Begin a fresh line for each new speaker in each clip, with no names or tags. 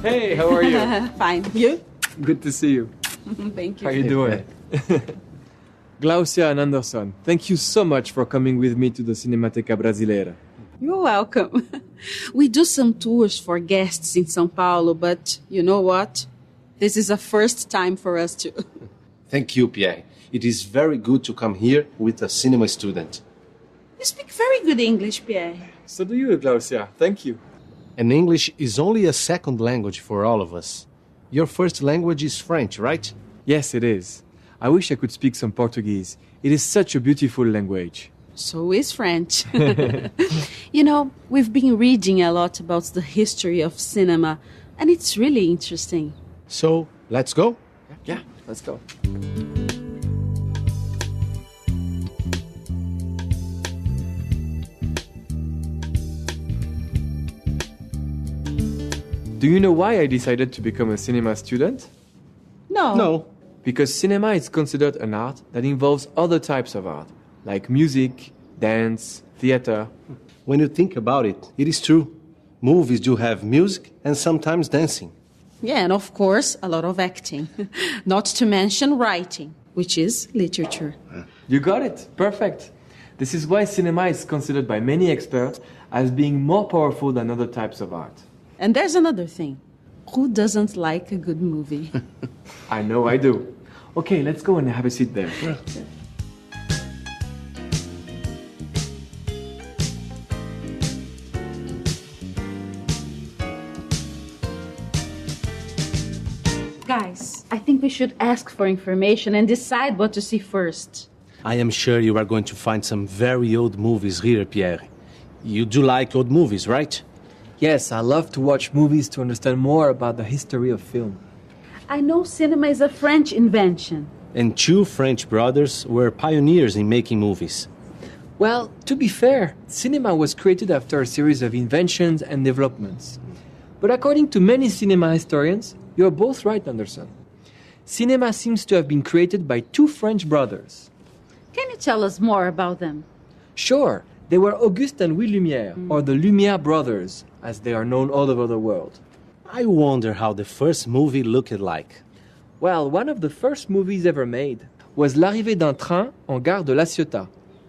Hey, how are you?
Fine. You?
Good to see you.
Thank you.
How you doing? Glaucia and Anderson, thank you so much for coming with me to the Cinemateca Brasileira.
You're welcome. We do some tours for guests in São Paulo, but you know what? This is a first time for us too.
Thank you, Pierre. It is very good to come here with a cinema student.
You speak very good English, Pierre.
So do you, Glaucia. Thank you.
And English is only a second language for all of us. Your first language is French, right?
Yes, it is. I wish I could speak some Portuguese. It is such a beautiful language.
So is French. You know, we've been reading a lot about the history of cinema, and it's really interesting.
So, let's go?
Yeah, let's go. Do you know why I decided to become a cinema student?
No.
No.
Because cinema is considered an art that involves other types of art, like music, dance, theater.
When you think about it, it is true. Movies do have music and sometimes dancing.
Yeah, and of course, a lot of acting. Not to mention writing, which is literature.
You got it. Perfect. This is why cinema is considered by many experts as being more powerful than other types of art.
And there's another thing. Who doesn't like a good movie?
I know I do. Okay, let's go and have a seat there.
Guys, I think we should ask for information and decide what to see first.
I am sure you are going to find some very old movies here, Pierre. You do like old movies, right?
Yes, I love to watch movies to understand more about the history of film.
I know cinema is a French invention.
And two French brothers were pioneers in making movies.
Well, to be fair, cinema was created after a series of inventions and developments. But according to many cinema historians, you're both right, Anderson. Cinema seems to have been created by two French brothers.
Can you tell us more about them?
Sure, they were Auguste and Louis Lumière, or the Lumière brothers, as they are known all over the world.
I wonder how the first movie looked like.
Well, one of the first movies ever made was L'arrivée d'un train en gare de La Ciotat,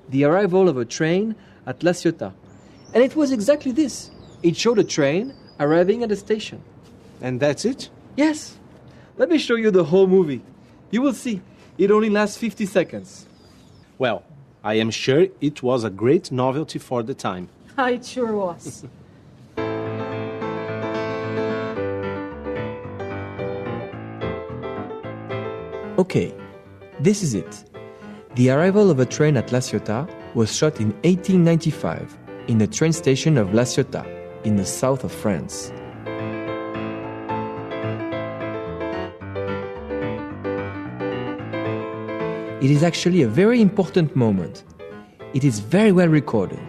the arrival of a train at La Ciotat. And it was exactly this. It showed a train arriving at a station.
And that's it?
Yes. Let me show you the whole movie. You will see. It only lasts 50 seconds.
Well, I am sure it was a great novelty for the time.
It sure was.
Okay, this is it. The arrival of a train at La Ciotat was shot in 1895 in the train station of La Ciotat in the south of France. It is actually a very important moment. It is very well recorded.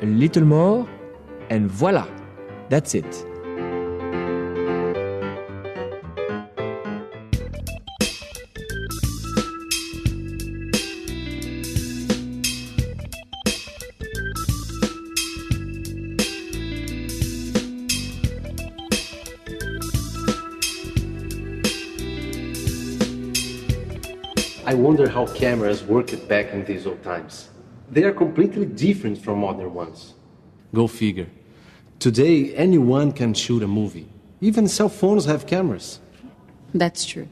A little more, and voila, that's it.
I wonder how cameras worked back in these old times. They are completely different from modern ones. Go figure. Today, anyone can shoot a movie. Even cell phones have cameras.
That's true.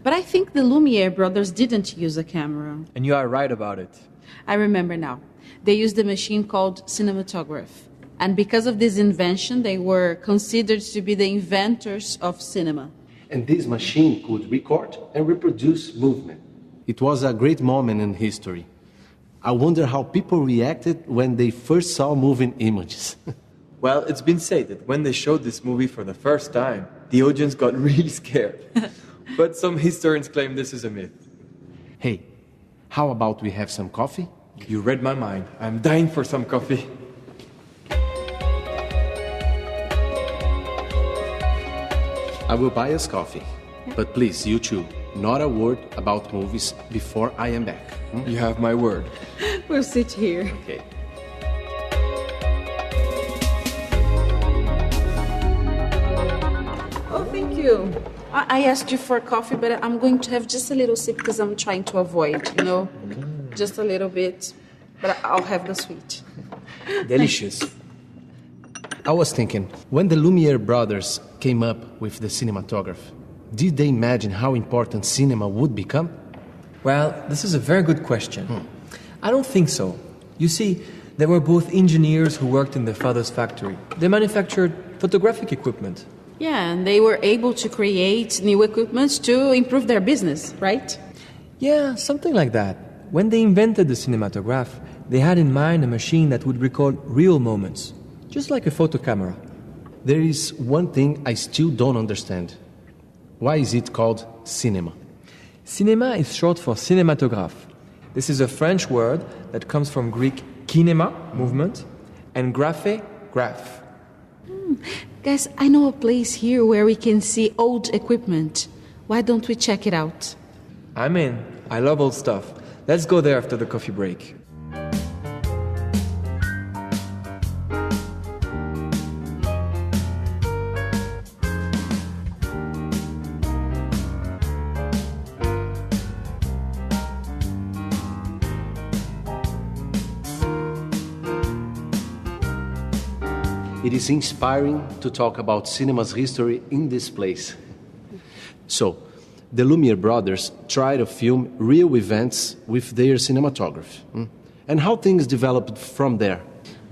But I think the Lumière brothers didn't use a camera.
And you are right about it.
I remember now. They used a machine called cinematograph. And because of this invention, they were considered to be the inventors of cinema.
And this machine could record and reproduce movement. It was a great moment in history. I wonder how people reacted when they first saw moving images.
Well, it's been said that when they showed this movie for the first time, the audience got really scared. But some historians claim this is a myth.
Hey, how about we have some coffee?
You read my mind. I'm dying for some coffee.
I will buy us coffee. But please, you too, not a word about movies before I am back.
You have my word.
We'll sit here.
Okay.
you. I asked you for coffee, but I'm going to have just a little sip because I'm trying to avoid, just a little bit. But I'll have the sweet.
Delicious.
I was thinking, when the Lumiere brothers came up with the cinematograph, did they imagine how important cinema would become?
Well, this is a very good question. I don't think so. You see, they were both engineers who worked in their father's factory. They manufactured photographic equipment.
Yeah, and they were able to create new equipment to improve their business, right?
Yeah, something like that. When they invented the cinematograph, they had in mind a machine that would record real moments, just like a photo camera.
There is one thing I still don't understand. Why is it called cinema?
Cinema is short for cinematograph. This is a French word that comes from Greek kinema, movement, and graphe, graph.
Guys, I know a place here where we can see old equipment. Why don't we check it out?
I'm in. I love old stuff. Let's go there after the coffee break.
It is inspiring to talk about cinema's history in this place. So, the Lumiere brothers try to film real events with their cinematography. And how things developed from there.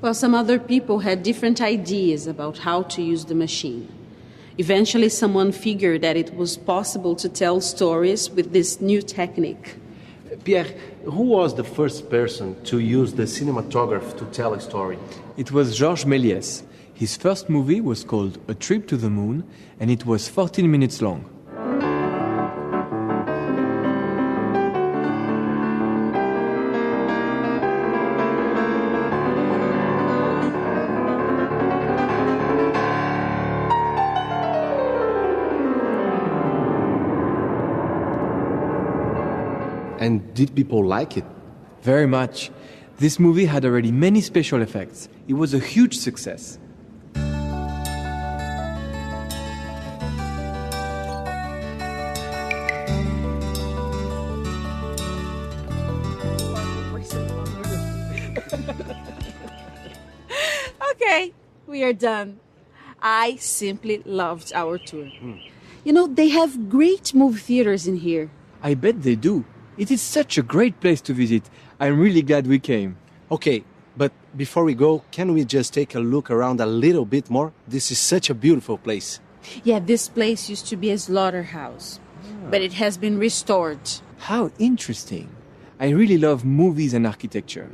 Well, some other people had different ideas about how to use the machine. Eventually, someone figured that it was possible to tell stories with this new technique.
Pierre, who was the first person to use the cinematograph to tell a story?
It was Georges Méliès. His first movie was called A Trip to the Moon, and it was 14 minutes long.
And did people like it?
Very much. This movie had already many special effects. It was a huge success.
Okay, we are done. I simply loved our tour. They have great movie theaters in here.
I bet they do. It is such a great place to visit. I'm really glad we came.
Okay, but before we go, can we just take a look around a little bit more? This is such a beautiful place.
Yeah, this place used to be a slaughterhouse, but it has been restored.
How interesting. I really love movies and architecture.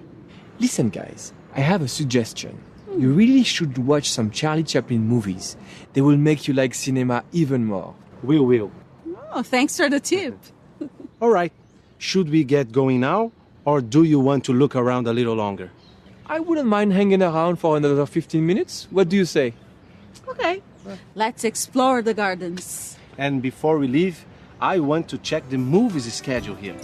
Listen, guys, I have a suggestion. You really should watch some Charlie Chaplin movies. They will make you like cinema even more.
We will.
Oh, thanks for the tip.
All right. Should we get going now, or do you want to look around a little longer?
I wouldn't mind hanging around for another 15 minutes. What do you say?
Okay, let's explore the gardens.
And before we leave, I want to check the movies schedule here.